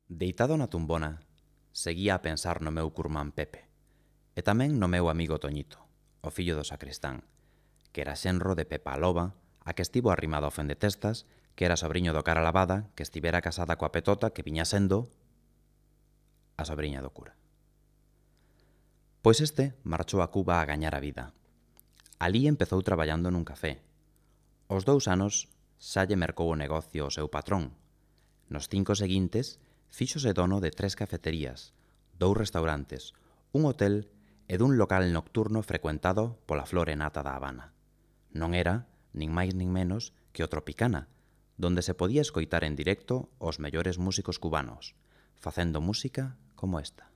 Deitado na tumbona, seguía a pensar no meu curmán Pepe, e tamén no meu amigo Toñito, o fillo do sacristán, que era xenro de Pepa a Loba, a que estivo arrimado ao fendetestas, que era sobriño do cara lavada, que estivera casada coa Petota, que viña sendo a sobriña do cura. Pois este marchou a Cuba a gañar a vida. Alí empezou traballando nun café. Os 2 anos xa lle mercou o negocio o seu patrón. Nos 5 seguintes, fíxose dono de 3 cafeterías, 2 restaurantes, un hotel e dun local nocturno frecuentado pola flor nata da Habana. Non era, nin máis nin menos, que o Tropicana, donde se podía escoitar en directo os mellores músicos cubanos, facendo música como esta.